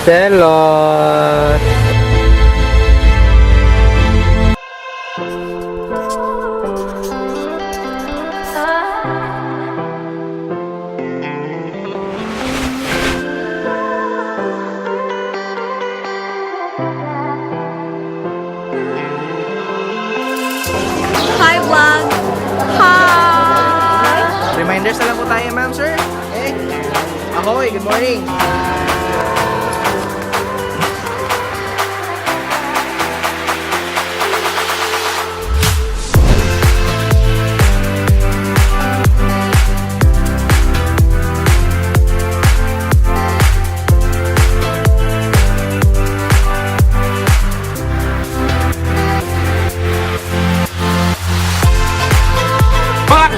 Selot. Hi vlog! Hi! Reminders na lang po tayo, ma'am, sir. Okay. Ahoy, good morning.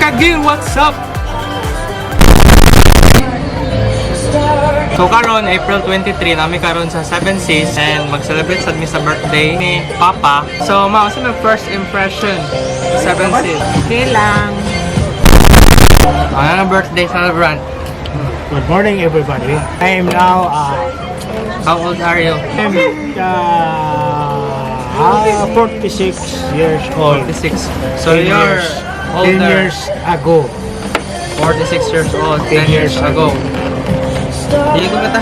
Kaging, what's up? So karon April 23 nami karon sa 7 Seas and mag-celebrate sad mi sa birthday ni Papa. So mao sa my first impression sa 7 Seas. Okay lang. Ano birthday celebrant? Good morning, everybody. I am now How old are you? 46 years old. 46. So 10 you're years. older. 10 years ago. 46 years old. 10 years ago. Hindi ko kita.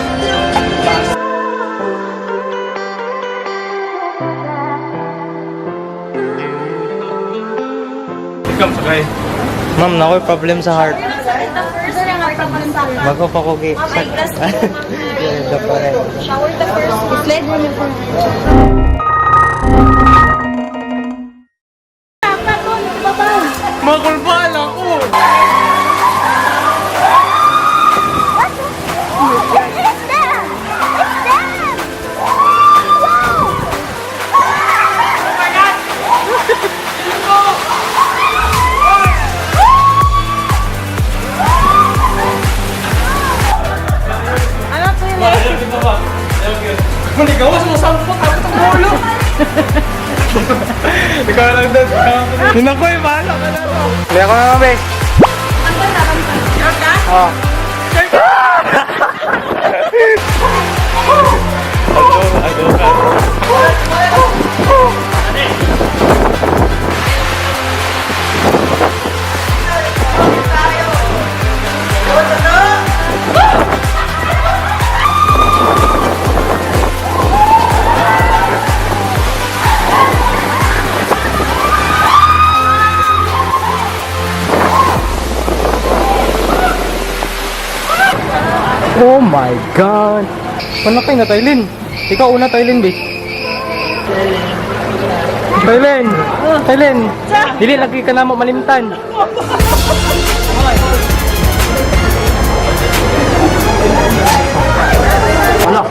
Welcome, sakay. Ma'am, nakoy problem sa heart. Bago pa ko gi. Shower the first. Sled mo yung Makulbal ako! Manigawas mo sa upo, tapos ang ulo. Ikaw lang doon. Hindi ko eh, bahala ka na to. Hindi ako naman, bes. Oo. Oh my God! Ano kayo na, Taylin? Ikaw una, Taylin, be. Taylin! Taylin! Dili, lagi ka na mo malimtan. Ano?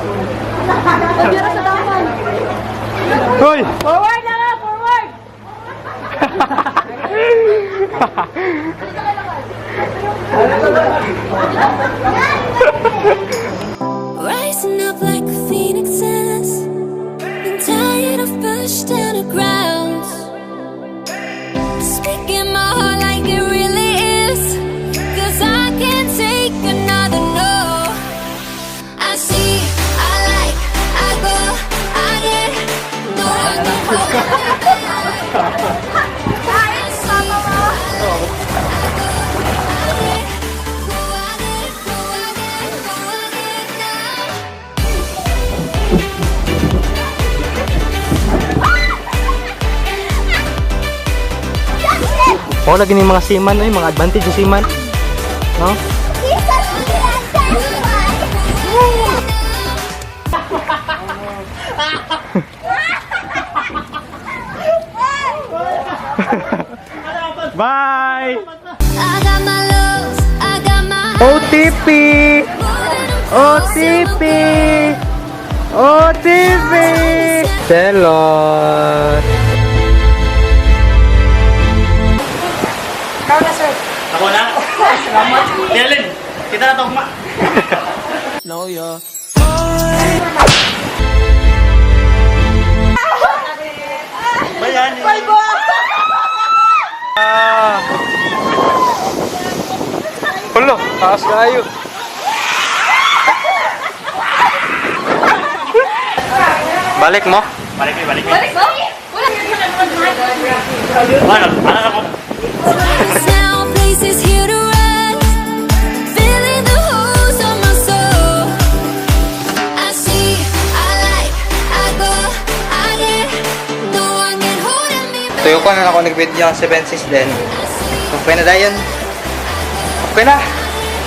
Hoy! Forward na nga! Forward! Rising up like a phoenix says, been tired of pushed down the grounds. Speaking my heart like it really is, 'cause I can't take another no. I see, I like, I go, I get, no, I Oh, lagi ni mga seaman, ay mga advantage sa seaman. No? Bye! I got my lows, I got my OTP! OTP! OTP! Selot! Ikaw na, sir. Ako na? Salamat. Dylan, kita na itong ma. No, yo. Bayan. Pulo, taas kayo. Balik mo? Balik kayo, balik kayo. Balik ba? Wala. Ano ako? Now places here to rest, filling the holes of my soul. I see, I like, I go, I get. No one can hold me back. Tuyo ko na ako nag-video ng 7-6 din. Okay na dayon. Okay na.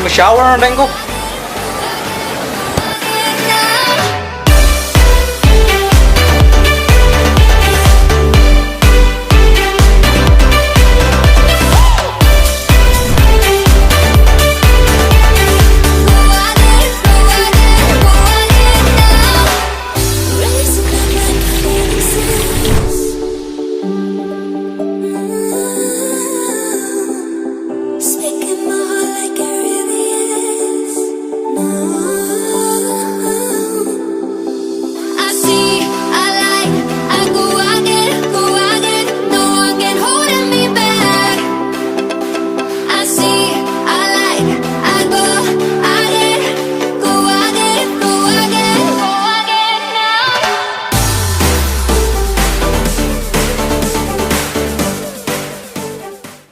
Mag-shower na rin ko.